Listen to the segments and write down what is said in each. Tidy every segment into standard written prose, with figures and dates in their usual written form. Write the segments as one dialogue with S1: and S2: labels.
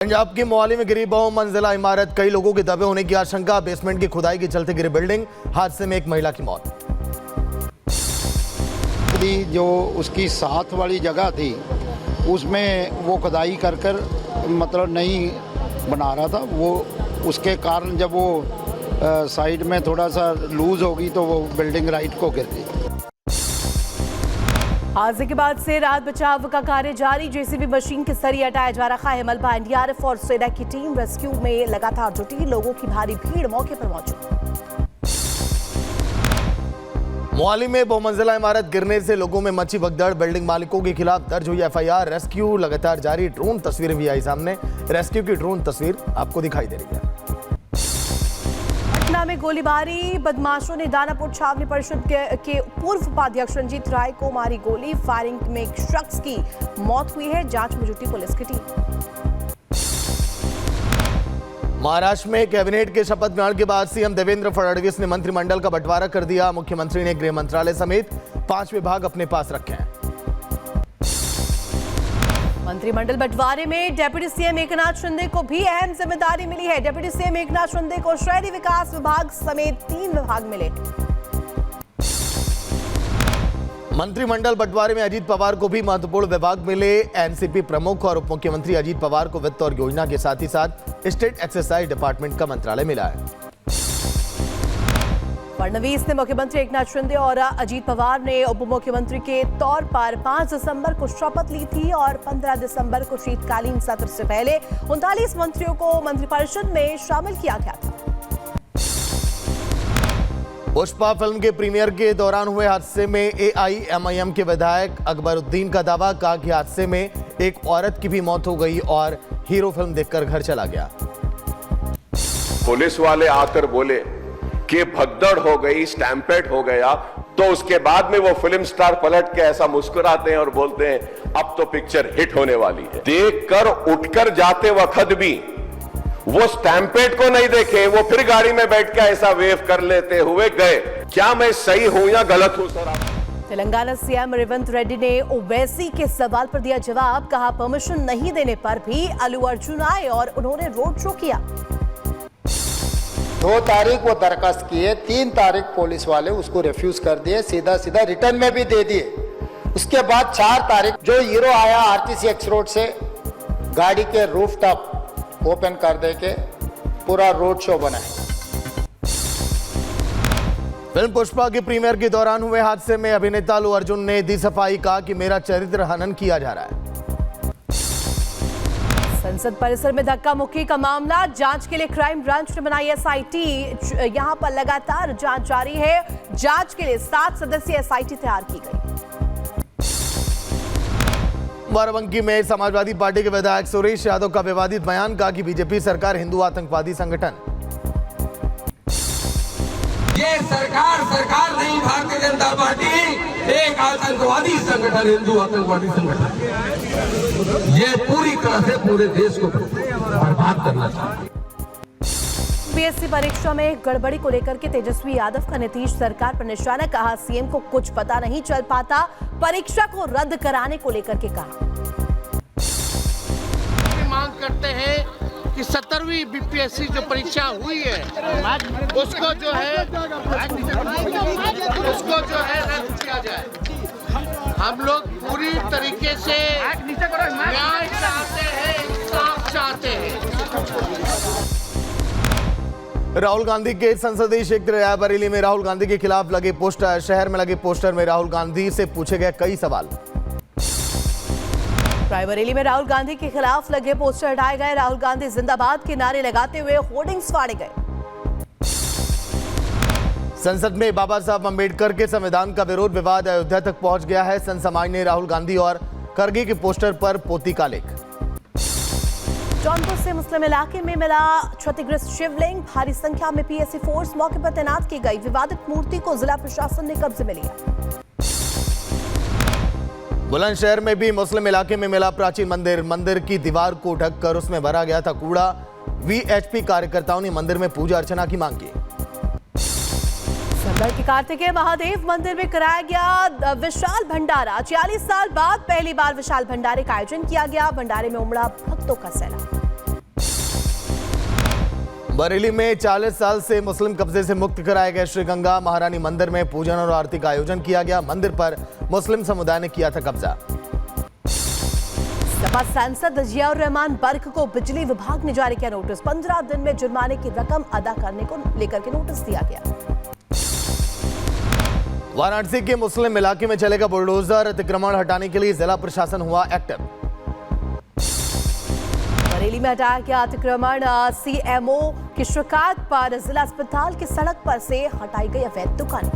S1: पंजाब के मोहाली में गिरी बहुमंजिला इमारत, कई लोगों के दबे होने की आशंका। बेसमेंट की खुदाई के चलते गिरी बिल्डिंग, हादसे में एक महिला की मौत।
S2: जो उसकी साथ वाली जगह थी उसमें वो खुदाई कर मतलब नहीं बना रहा था, वो उसके कारण जब वो साइड में थोड़ा सा लूज होगी तो वो बिल्डिंग राइट को गिर गई।
S3: हादसे के बाद से राहत बचाव का कार्य जारी। जेसीबी मशीन के जरिए हटाया जा रहा है मलबा। एनडीआरएफ और सेना की टीम रेस्क्यू में लगातार जुटी। लोगों की भारी भीड़ मौके पर मौजूद।
S1: मोहाली में बहुमंजिला इमारत गिरने से लोगों में मची भगदड़। बिल्डिंग मालिकों के खिलाफ दर्ज हुई एफआईआर। रेस्क्यू लगातार जारी। ड्रोन तस्वीरें भी आई सामने। रेस्क्यू की ड्रोन तस्वीर आपको दिखाई दे रही है।
S3: पटना में गोलीबारी। बदमाशों ने दानापुर छावनी परिषद के पूर्व उपाध्यक्ष रंजीत राय को मारी गोली। फायरिंग में एक शख्स की मौत हुई है। जांच में जुटी पुलिस की टीम।
S1: महाराष्ट्र में कैबिनेट के शपथ ग्रहण के बाद सीएम देवेंद्र फडणवीस ने मंत्रिमंडल का बंटवारा कर दिया। मुख्यमंत्री ने गृह मंत्रालय समेत 5 विभाग अपने पास रखे हैं।
S3: मंत्रिमंडल बंटवारे में डिप्टी सीएम एकनाथ शिंदे को भी अहम जिम्मेदारी मिली है। डिप्टी सीएम एकनाथ शिंदे को शहरी विकास विभाग समेत 3 विभाग मिले।
S1: मंत्रिमंडल बंटवारे में अजीत पवार को भी महत्वपूर्ण विभाग मिले। एनसीपी प्रमुख और उप मुख्यमंत्री अजीत पवार को वित्त और योजना के साथ ही साथ स्टेट एक्सरसाइज डिपार्टमेंट का मंत्रालय मिला है।
S3: फडणवीस ने मुख्यमंत्री एकनाथ शिंदे और अजीत पवार ने उप मुख्यमंत्री के तौर पर 5 दिसंबर को शपथ ली थी और 15 दिसंबर को शीतकालीन सत्र से पहले 39 मंत्रियों को मंत्रिपरिषद में शामिल किया गया था।
S1: पुष्पा फिल्म के प्रीमियर के दौरान हुए हादसे में एआईएमआईएम के विधायक अकबरुद्दीन का दावा। कहा कि हादसे में एक औरत की भी मौत हो गई और हीरो फिल्म देखकर घर चला गया।
S4: पुलिस वाले आकर बोले कि भगदड़ हो गई, स्टैम्पेड हो गया, तो उसके बाद में वो फिल्म स्टार पलट के ऐसा मुस्कुराते हैं और बोलते हैं अब तो पिक्चर हिट होने वाली है। देखकर उठकर जाते वक्त भी वो स्टैम्पेड को नहीं देखे, वो फिर गाड़ी में बैठ के ऐसा वेव कर लेते हुए गए। क्या मैं सही हूं या गलत हूं सर?
S3: तेलंगाना सीएम रेवंत रेड्डी ने ओवैसी के सवाल पर दिया जवाब। कहा परमिशन नहीं देने पर भी अल्लू अर्जुन आए और उन्होंने रोड शो किया।
S2: 2 तारीख वो दरखास्त किए, 3 तारीख पुलिस वाले उसको रिफ्यूज कर दिए, सीधा रिटर्न में भी दे दिए। उसके बाद 4 तारीख जो हीरो आया आरटीसी एक्स रोड से, गाड़ी के रूफ टॉप ओपन कर दे के पूरा रोड शो बनाया।
S1: फिल्म पुष्पा के प्रीमियर के दौरान हुए हादसे में अभिनेता अल्लू अर्जुन ने दी सफाई। कहा कि मेरा चरित्र हनन किया जा रहा है।
S3: संसद परिसर में धक्का मुक्की का मामला। जांच के लिए क्राइम ब्रांच ने बनाई एसआईटी। यहां पर लगातार जांच जारी है। जांच के लिए 7 सदस्यीय एसआईटी तैयार की गई।
S1: बाराबंकी में समाजवादी पार्टी के विधायक सुरेश यादव का विवादित बयान। कहा कि बीजेपी सरकार हिंदू आतंकवादी संगठन।
S5: ये सरकार नहीं, भारतीय जनता पार्टी एक आतंकवादी संगठन, हिंदू आतंकवादी संगठन, ये पूरी तरह से पूरे देश को बर्बाद करना चाहती है।
S3: बीएससी परीक्षा में गड़बड़ी को लेकर के तेजस्वी यादव का नीतीश सरकार पर निशाना। कहा सीएम को कुछ पता नहीं चल पाता। परीक्षा को रद्द कराने को लेकर के कहा
S6: मांग करते हैं कि 17वीं बीपीएससी जो परीक्षा हुई है उसको जो है रद्द किया जाए। हम लोग पूरी तरीके से न्याय चाहते हैं, इंसाफ चाहते हैं।
S1: राहुल गांधी के संसदीय क्षेत्र रायबरेली में राहुल गांधी के खिलाफ लगे पोस्टर। शहर में लगे पोस्टर में राहुल गांधी से पूछे गए कई सवाल।
S3: रायबरेली में राहुल गांधी के खिलाफ लगे पोस्टर हटाए गए। राहुल गांधी जिंदाबाद के नारे लगाते हुए होर्डिंग्स फाड़े गए।
S1: संसद में बाबा साहब अंबेडकर के संविधान का विरोध विवाद अयोध्या तक पहुंच गया है। संत समाज ने राहुल गांधी और खड़गे के पोस्टर पर पोती का लेख।
S3: जौनपुर से मुस्लिम इलाके में मिला क्षतिग्रस्त शिवलिंग। भारी संख्या में पीएससी फोर्स मौके पर तैनात की गई। विवादित मूर्ति को जिला प्रशासन ने कब्जे में लिया।
S1: बुलंदशहर में भी मुस्लिम इलाके में मिला प्राचीन मंदिर। मंदिर की दीवार को ढककर उसमें भरा गया था कूड़ा। वीएचपी कार्यकर्ताओं ने मंदिर में पूजा अर्चना की मांग की।
S3: संभल के कार्तिकेय महादेव मंदिर में कराया गया विशाल भंडारा। 46 साल बाद पहली बार विशाल भंडारे का आयोजन किया गया। भंडारे में उमड़ा भक्तों का सैलाब।
S1: बरेली में 40 साल से मुस्लिम कब्जे से मुक्त कराए गए श्री गंगा महारानी मंदिर में पूजन और आरती का आयोजन किया गया। मंदिर पर मुस्लिम समुदाय ने किया था कब्जा।
S3: सपा सांसद जियाउर रहमान बर्क को बिजली विभाग ने जारी किया नोटिस। 15 दिन में जुर्माने की रकम अदा करने को लेकर के नोटिस दिया गया।
S1: वाराणसी के मुस्लिम इलाके में चलेगा बुलडोजर। अतिक्रमण हटाने के लिए जिला प्रशासन हुआ एक्टिव।
S3: बरेली में हटाया गया अतिक्रमण। सीएमओ की शिकायत पर जिला अस्पताल की सड़क पर से हटाई गई अवैध दुकान।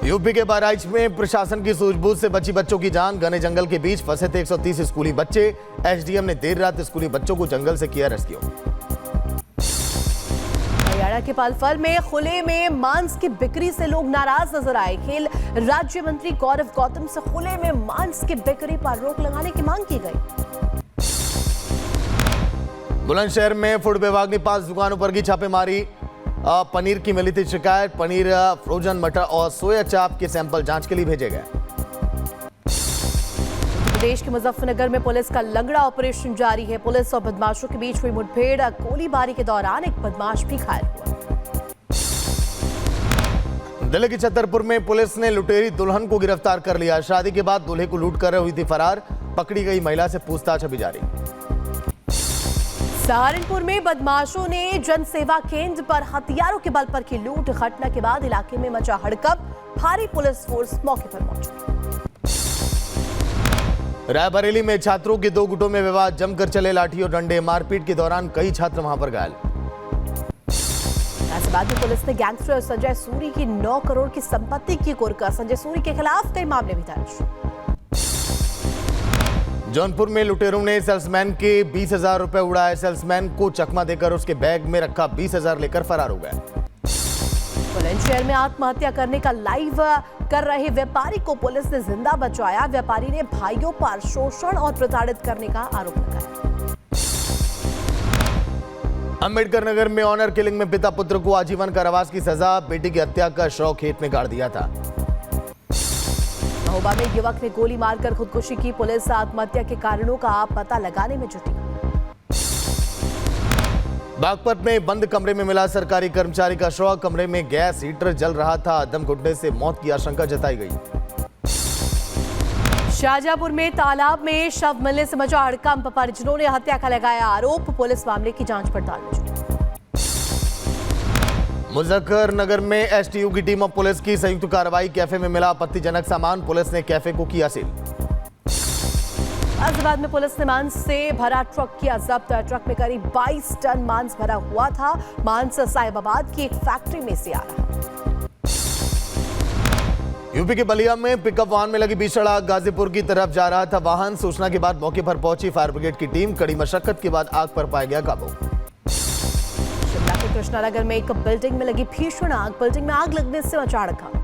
S1: यूपी के बहराइच में प्रशासन की सूझबूझ से बची बच्चों की जान। घने जंगल के बीच फंसे थे 130 स्कूली बच्चे। एसडीएम ने देर रात स्कूली बच्चों को जंगल से किया रेस्क्यू।
S3: हरियाणा के पालफल में खुले में मांस की बिक्री से लोग नाराज नजर आए। खेल राज्य मंत्री गौरव गौतम से खुले में मांस की बिक्री पर रोक लगाने की मांग की गई।
S1: बुलंदशहर में फूड विभाग ने 5 दुकानों पर की छापेमारी। पनीर की मिली थी शिकायत। पनीर, फ्रोजन मटर और सोया चाप के सैंपल जांच के लिए भेजे गए।
S3: प्रदेश के मुजफ्फरनगर में पुलिस का लंगड़ा ऑपरेशन जारी है। पुलिस और बदमाशों के बीच हुई मुठभेड़। गोलीबारी के दौरान एक बदमाश भी घायल हुआ।
S1: दिल्ली के छतरपुर में पुलिस ने लुटेरी दुल्हन को गिरफ्तार कर लिया। शादी के बाद दूल्हे को लूट कर हुई थी फरार। पकड़ी गई महिला से पूछताछ अभी जारी।
S3: सहारनपुर में बदमाशों ने जनसेवा केंद्र पर हथियारों के बल पर की लूट। घटना के बाद इलाके में मचा हड़कंप। भारी पुलिस फोर्स मौके पर पहुंची।
S1: रायबरेली में छात्रों के 2 गुटों में विवाद। जमकर चले लाठी और डंडे। मारपीट के दौरान कई छात्र वहां पर घायल।
S3: गाजियाबाद में पुलिस ने गैंगस्टर संजय सूरी की 9 करोड़ की संपत्ति की कुर्क। संजय सूरी के खिलाफ कई मामले भी दर्ज।
S1: जौनपुर में लुटेरों ने सेल्समैन के 20,000 रुपए उड़ाए। सेल्समैन को चकमा देकर उसके बैग में रखा 20,000 लेकर फरार हो गए।
S3: बुलंदशहर में आत्महत्या करने का लाइव कर रहे व्यापारी को पुलिस ने जिंदा बचाया। व्यापारी ने भाइयों पर शोषण और प्रताड़ित करने का आरोप लगाया।
S1: अंबेडकर नगर में ऑनर किलिंग में पिता पुत्र को आजीवन कारावास की सजा। बेटी की हत्या का शव खेत में गाड़ दिया था।
S3: महोबा में युवक ने गोली मारकर खुदकुशी की। पुलिस आत्महत्या के कारणों का पता लगाने में जुटी।
S1: बागपत में बंद कमरे में मिला सरकारी कर्मचारी का शव। कमरे में गैस हीटर जल रहा था। दम घुटने से मौत की आशंका जताई गई।
S3: शाहजहांपुर में तालाब में शव मिलने से मचा हड़कंप। परिजनों ने हत्या का लगाया आरोप। पुलिस मामले की जांच पड़ताल में जुटी।
S1: मुजफ्फरनगर में एसटीयू की टीम और पुलिस की संयुक्त कार्रवाई। कैफे में मिला आपत्तिजनक सामान। पुलिस ने कैफे को किया सील। गाजियाबाद में पुलिस ने मांस से भरा ट्रक किया जब्त। ट्रक में करीब 22 टन मांस भरा हुआ था। मांस साहिबाबाद की एक फैक्ट्री में से आ रहा। यूपी के बलिया में पिकअप वाहन में लगी भीषण आग। गाजीपुर की तरफ जा रहा था वाहन। सूचना के बाद मौके पर पहुंची फायर ब्रिगेड की टीम। कड़ी मशक्कत के बाद आग पर पाया गया काबू।
S3: शिमला के कृष्णानगर में एक बिल्डिंग में लगी भीषण आग। बिल्डिंग में आग लगने से मचा हड़कंप।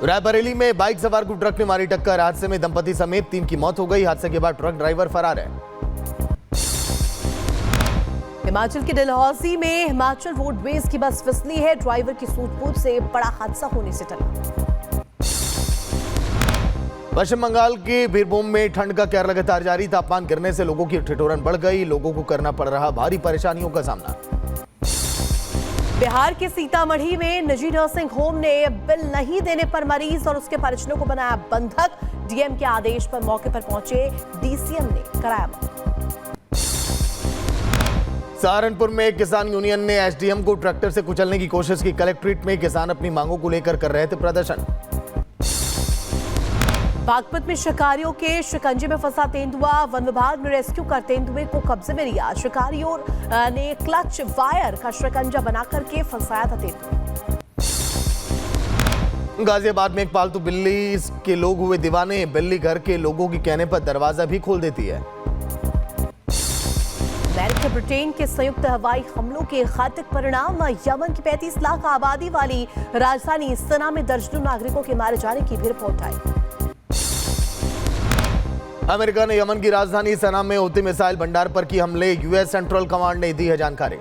S1: रायबरेली में बाइक सवार को ट्रक ने मारी टक्कर। हादसे में दंपति समेत 3 की मौत हो गई। हादसे के बाद ट्रक ड्राइवर फरार है।
S3: हिमाचल के डलहौजी में हिमाचल रोडवेज की बस फिसली है। ड्राइवर की सूझबूझ से बड़ा हादसा होने से टला।
S1: पश्चिम बंगाल के बीरभूम में ठंड का कहर लगातार जारी। तापमान गिरने से लोगों की ठिठुरन बढ़ गई। लोगों को करना पड़ रहा भारी परेशानियों का सामना।
S3: बिहार के सीतामढ़ी में निजी नर्सिंग होम ने बिल नहीं देने पर मरीज और उसके परिजनों को बनाया बंधक। डीएम के आदेश पर मौके पर पहुंचे डीसीएम ने कराया मांग।
S1: सहारनपुर में किसान यूनियन ने एसडीएम को ट्रैक्टर से कुचलने की कोशिश की। कलेक्ट्रेट में किसान अपनी मांगों को लेकर कर रहे थे प्रदर्शन।
S3: बागपत में शिकारियों के शिकंजे में फंसा तेंदुआ। वन विभाग ने रेस्क्यू कर तेंदुए को कब्जे में लिया। शिकारियों ने क्लच वायर का शिकंजा बनाकर के फंसाया था तेंदुआ।
S1: गाजियाबाद में एक पालतू बिल्ली के लोग हुए दीवाने। बिल्ली घर के लोगों के कहने पर दरवाजा भी खोल देती है।
S3: अमेरिका ब्रिटेन के संयुक्त हवाई हमलों के घातक परिणाम। यमन की 35 लाख आबादी वाली राजधानी सना में दर्जनों नागरिकों के मारे जाने की भी रिपोर्ट आई।
S1: अमेरिका ने यमन की राजधानी सना में होते मिसाइल भंडार पर की हमले। यूएस सेंट्रल कमांड ने दी है जानकारी।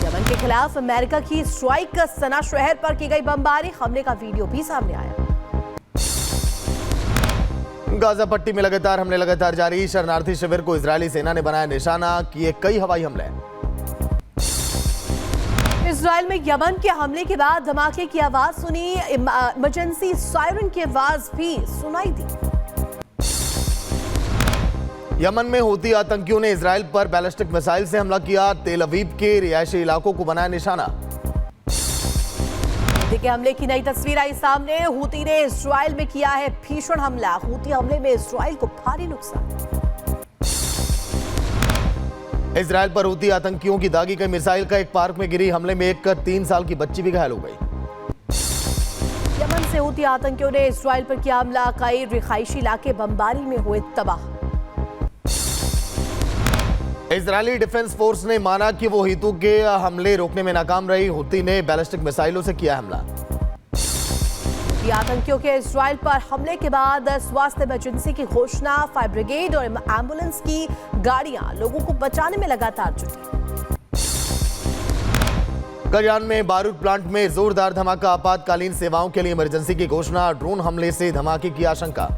S3: यमन के खिलाफ अमेरिका की स्ट्राइक। सना शहर पर की गई बमबारी। हमले का वीडियो भी सामने आया।
S1: गाजा पट्टी में लगातार हमले लगातार जारी। शरणार्थी शिविर को इजरायली सेना ने बनाया निशाना, किए कई हवाई हमले।
S3: इजराइल में यमन के हमले के बाद धमाके की आवाज सुनी, इमरजेंसी सायरन की आवाज भी सुनाई दी।
S1: यमन में हूती आतंकियों ने इजराइल पर बैलिस्टिक मिसाइल से हमला किया। तेल अवीव के रिहायशी इलाकों को बनाया निशाना।
S3: हूती के हमले की नई तस्वीर आई सामने। हूती ने इजराइल में किया है भीषण हमला। हूती हमले में इजराइल को भारी नुकसान।
S1: इजराइल पर हूती आतंकियों की दागी गई मिसाइल का एक पार्क में गिरी हमले में एक 3 साल की बच्ची भी घायल हो गई।
S3: यमन से हूती आतंकियों ने इजराइल पर किया हमला। कई रिहायशी इलाके बमबारी में हुए तबाह।
S1: इजरायली डिफेंस फोर्स ने माना कि वो हूती के हमले रोकने में नाकाम रही। हूती ने बैलिस्टिक मिसाइलों से किया हमला।
S3: हूती आतंकियों के इजराइल पर हमले के बाद स्वास्थ्य इमरजेंसी की घोषणा। फायर ब्रिगेड और एम्बुलेंस की गाड़ियां लोगों को बचाने में लगातार जुटी।
S1: कल्याण में बारूद प्लांट में जोरदार धमाका। आपातकालीन सेवाओं के लिए इमरजेंसी की घोषणा। ड्रोन हमले से धमाके की आशंका।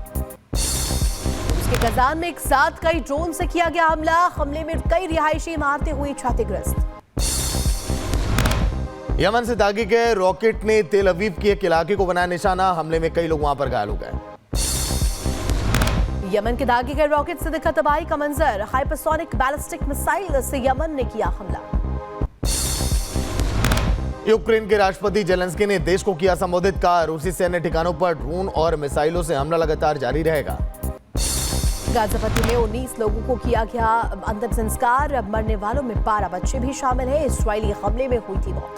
S3: गजान में एक साथ कई ड्रोन से किया गया हमला। हमले में कई रिहायशी इमारतें हुई क्षतिग्रस्त।
S1: यमन से दागी गए रॉकेट ने तेल अवीव के एक इलाके को बनाया निशाना। हमले में कई लोग वहां पर घायल हो गए।
S3: यमन के दागी गए रॉकेट से दिखा तबाही का मंजर। हाइपरसोनिक बैलिस्टिक मिसाइल से यमन ने किया हमला।
S1: यूक्रेन के राष्ट्रपति जेलेंस्की ने देश को किया संबोधित। कहा रूसी सैन्य ठिकानों पर ड्रोन और मिसाइलों से हमला लगातार जारी रहेगा।
S3: गाजा पट्टी में 19 लोगों को किया गया अंतिम संस्कार। अब मरने वालों में 12 बच्चे भी शामिल हैं। इजरायली हमले में हुई थी मौत।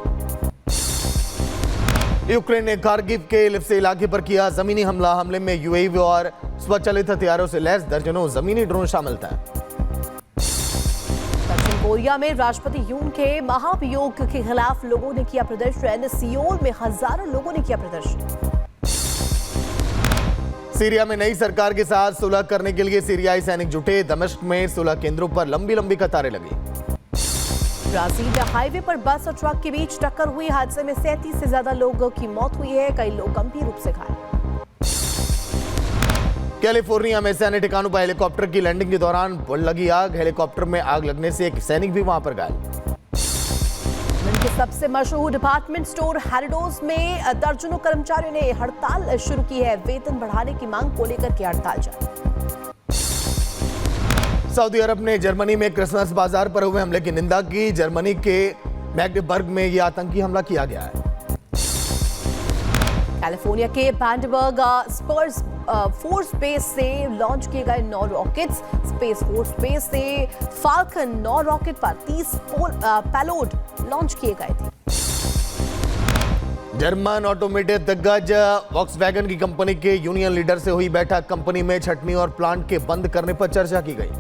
S1: यूक्रेन ने खार्किव के लिप्से इलाके पर किया जमीनी हमला। हमले में यूएवी और स्वचालित हथियारों से लैस दर्जनों जमीनी ड्रोन शामिल था।
S3: दक्षिण कोरिया में राष्ट्रपति यून के महाभियोग के खिलाफ लोगों ने किया प्रदर्शन। सियोल में हजारों लोगों ने किया प्रदर्शन।
S1: सीरिया में नई सरकार के साथ सुलह करने के लिए सीरियाई सैनिक जुटे। दमिश्क में सुलह केंद्रों पर लंबी लंबी कतारें लगी।
S3: ब्राजील में हाईवे पर बस और ट्रक के बीच टक्कर हुई। हादसे में 37 से ज्यादा लोगों की मौत हुई है। कई लोग गंभीर रूप से घायल।
S1: कैलिफोर्निया में सैन्य ठिकानों पर हेलीकॉप्टर की लैंडिंग के दौरान लगी आग। हेलीकॉप्टर में आग लगने से एक सैनिक भी वहां पर घायल।
S3: के सबसे मशहूर डिपार्टमेंट स्टोर हैरिडोज में दर्जनों कर्मचारियों ने हड़ताल शुरू की है। वेतन बढ़ाने की मांग को लेकर की हड़ताल जारी।
S1: सऊदी अरब ने जर्मनी में क्रिसमस बाजार पर हुए हमले की निंदा की। जर्मनी के मैग्डेबर्ग में यह आतंकी हमला किया गया है।
S3: कैलिफोर्निया के बैंडबर्ग स्पेस फोर्स बेस से लॉन्च किए गए 9 रॉकेट्स। स्पेस फोर्स बेस से फाल्कन 9 रॉकेट पर 30 पेलोड लॉन्च किए गए थे।
S1: जर्मन ऑटोमोटिव दिग्गज वॉक्सवैगन की कंपनी के यूनियन लीडर से हुई बैठक। कंपनी में छटनी और प्लांट के बंद करने पर चर्चा की गई।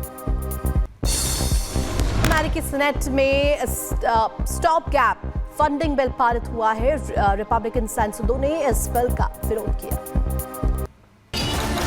S3: अमेरिकी सीनेट में स्टॉप गैप फंडिंग बिल पारित हुआ है। रिपब्लिकन सांसदों ने इस बिल का विरोध किया।